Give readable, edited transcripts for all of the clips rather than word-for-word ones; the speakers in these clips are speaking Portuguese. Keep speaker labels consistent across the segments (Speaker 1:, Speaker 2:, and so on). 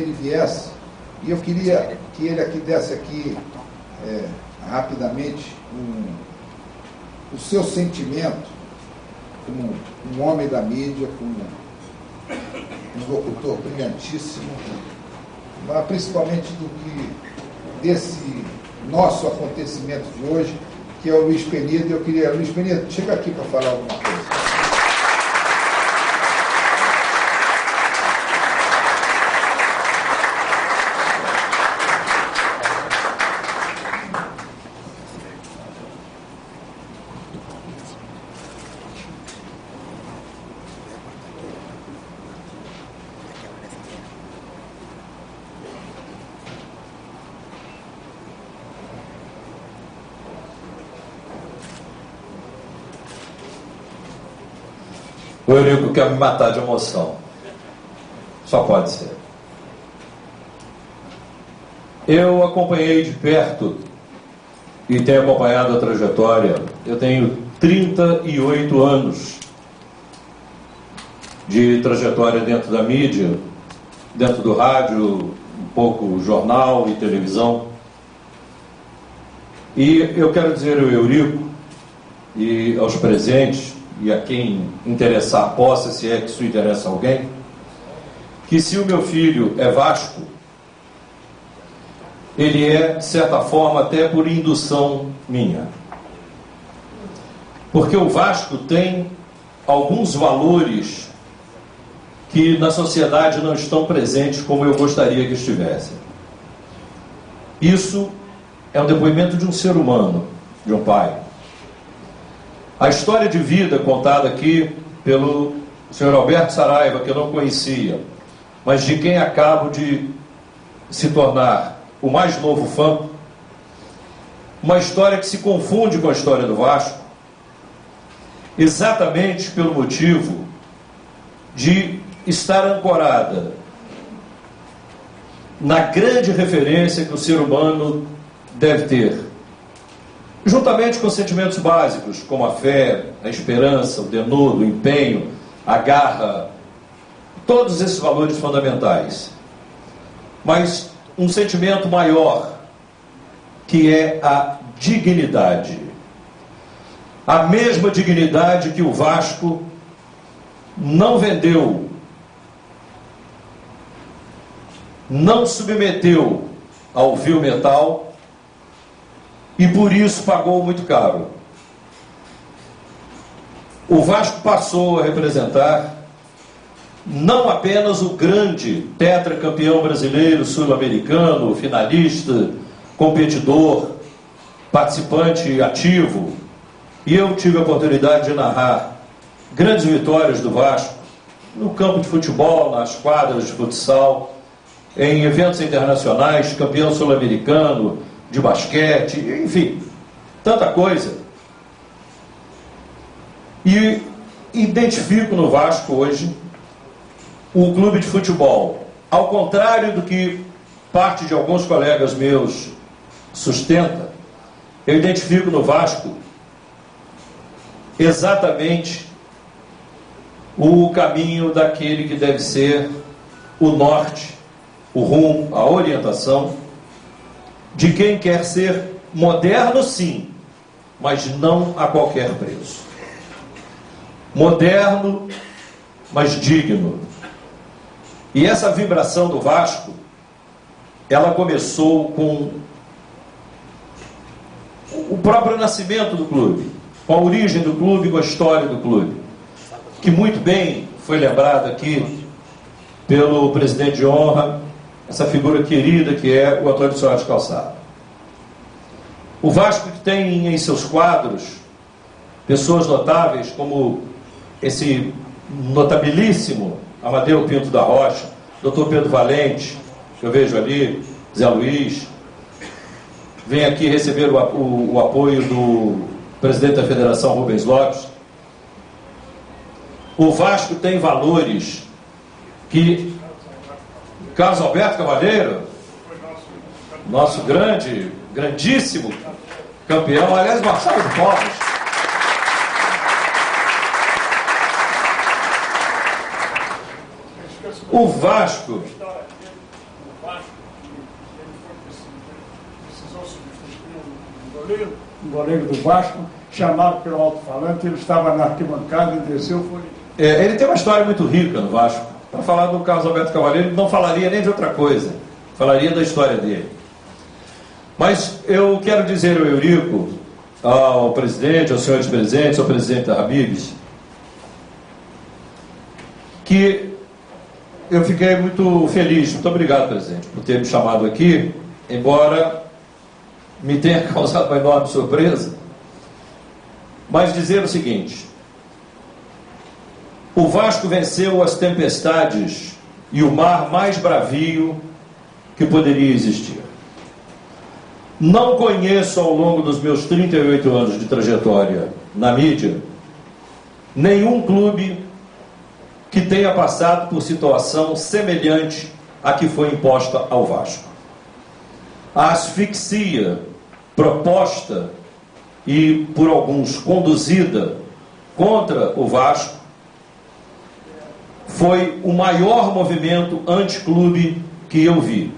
Speaker 1: ele viesse, e eu queria que ele aqui desse aqui, rapidamente, o seu sentimento como um homem da mídia, como um locutor brilhantíssimo, mas principalmente desse nosso acontecimento de hoje, que é o Luiz Penido. Eu queria, Luiz Penido, chega aqui para falar alguma coisa.
Speaker 2: O Eurico quer me matar de emoção. Só pode ser. Eu acompanhei de perto e tenho acompanhado a trajetória. Eu tenho 38 anos de trajetória dentro da mídia, dentro do rádio, um pouco jornal e televisão. E eu quero dizer ao Eurico e aos presentes, e a quem interessar possa, se é que isso interessa a alguém, que se o meu filho é Vasco, ele é, de certa forma, até por indução minha. Porque o Vasco tem alguns valores que na sociedade não estão presentes como eu gostaria que estivessem. Isso é um depoimento de um ser humano, de um pai. A história de vida contada aqui pelo senhor Alberto Saraiva, que eu não conhecia, mas de quem acabo de se tornar o mais novo fã, uma história que se confunde com a história do Vasco, exatamente pelo motivo de estar ancorada na grande referência que o ser humano deve ter, juntamente com sentimentos básicos, como a fé, a esperança, o denodo, o empenho, a garra, todos esses valores fundamentais. Mas um sentimento maior, que é a dignidade. A mesma dignidade que o Vasco não vendeu, não submeteu ao vil metal, e por isso pagou muito caro. O Vasco passou a representar não apenas o grande tetracampeão brasileiro, sul-americano, finalista, competidor, participante ativo, e eu tive a oportunidade de narrar grandes vitórias do Vasco no campo de futebol, nas quadras de futsal, em eventos internacionais, campeão sul-americano, de basquete, enfim, tanta coisa. E identifico no Vasco hoje o clube de futebol, ao contrário do que parte de alguns colegas meus sustenta, eu identifico no Vasco exatamente o caminho daquele que deve ser o norte, o rumo, a orientação de quem quer ser moderno, sim, mas não a qualquer preço. Moderno, mas digno. E essa vibração do Vasco, ela começou com o próprio nascimento do clube, com a origem do clube, com a história do clube, que muito bem foi lembrado aqui pelo presidente de honra, essa figura querida que é o Antônio Soares Calçado. O Vasco, que tem em seus quadros pessoas notáveis como esse notabilíssimo Amadeu Pinto da Rocha, Dr. Pedro Valente, que eu vejo ali, Zé Luiz, vem aqui receber o apoio do presidente da Federação, Rubens Lopes. O Vasco tem valores que Carlos Alberto Cavalheiro, nosso grandíssimo campeão, aliás, Marcelo de Povos, o Vasco
Speaker 3: Toledo, um goleiro do Vasco, chamado pelo alto-falante, ele estava na arquibancada e desceu, foi...
Speaker 2: Ele tem uma história muito rica no Vasco. Para falar do Carlos Alberto Cavaleiro, ele não falaria nem de outra coisa, falaria da história dele. Mas eu quero dizer ao Eurico, ao presidente, aos senhores presidentes, ao presidente da Habib's, que eu fiquei muito feliz, muito obrigado, presidente, por ter me chamado aqui, embora me tenha causado uma enorme surpresa, mas dizer o seguinte: o Vasco venceu as tempestades e o mar mais bravio que poderia existir. Não conheço, ao longo dos meus 38 anos de trajetória na mídia, nenhum clube que tenha passado por situação semelhante à que foi imposta ao Vasco. A asfixia proposta e, por alguns, conduzida contra o Vasco foi o maior movimento anticlube que eu vi.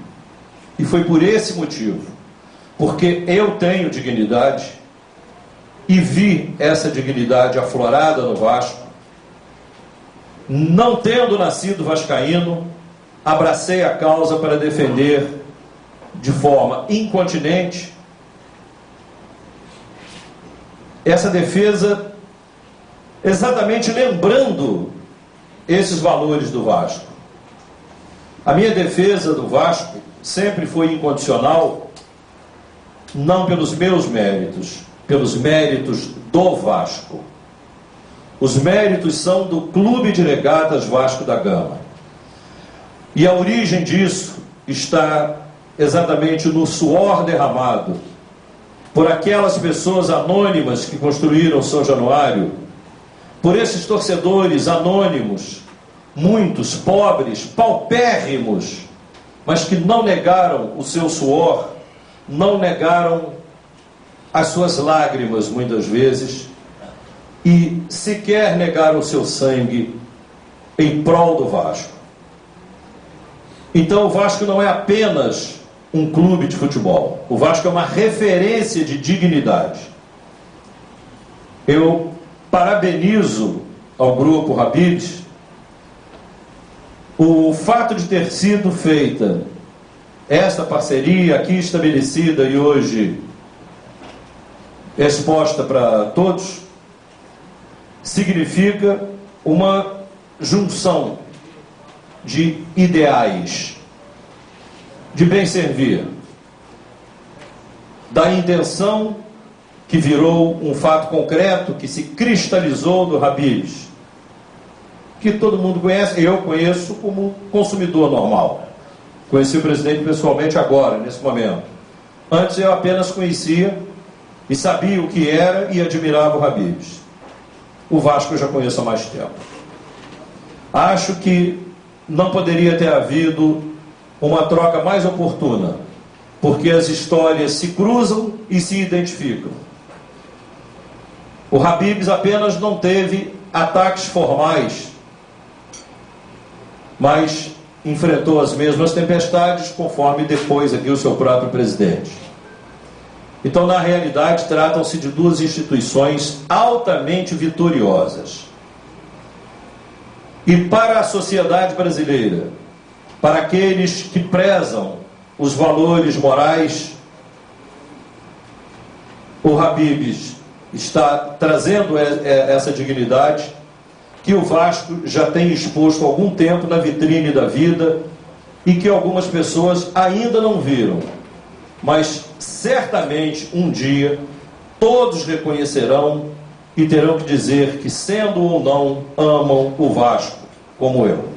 Speaker 2: E foi por esse motivo, porque eu tenho dignidade e vi essa dignidade aflorada no Vasco. Não tendo nascido vascaíno, abracei a causa para defender de forma incontinente essa defesa, exatamente lembrando esses valores do Vasco. A minha defesa do Vasco sempre foi incondicional, não pelos meus méritos, pelos méritos do Vasco. Os méritos são do Clube de Regatas Vasco da Gama. E a origem disso está exatamente no suor derramado por aquelas pessoas anônimas que construíram São Januário, por esses torcedores anônimos, muitos pobres, paupérrimos, mas que não negaram o seu suor, não negaram as suas lágrimas, muitas vezes, e sequer negaram o seu sangue em prol do Vasco. Então o Vasco não é apenas um clube de futebol. O Vasco é uma referência de dignidade. Eu parabenizo ao grupo Habib's o fato de ter sido feita esta parceria aqui estabelecida e hoje exposta para todos, significa uma junção de ideais, de bem servir, da intenção que virou um fato concreto, que se cristalizou do Habib's, que todo mundo conhece, eu conheço como consumidor normal. Conheci o presidente pessoalmente agora, nesse momento. Antes eu apenas conhecia e sabia o que era e admirava o Habib's. O Vasco eu já conheço há mais tempo. Acho que não poderia ter havido uma troca mais oportuna, porque as histórias se cruzam e se identificam. O Habib's apenas não teve ataques formais, mas enfrentou as mesmas tempestades, conforme depois aqui o seu próprio presidente. Então, na realidade, tratam-se de duas instituições altamente vitoriosas. E para a sociedade brasileira, para aqueles que prezam os valores morais, o Habib's está trazendo essa dignidade que o Vasco já tem exposto há algum tempo na vitrine da vida e que algumas pessoas ainda não viram. Mas certamente um dia todos reconhecerão e terão que dizer que, sendo ou não, amam o Vasco como eu.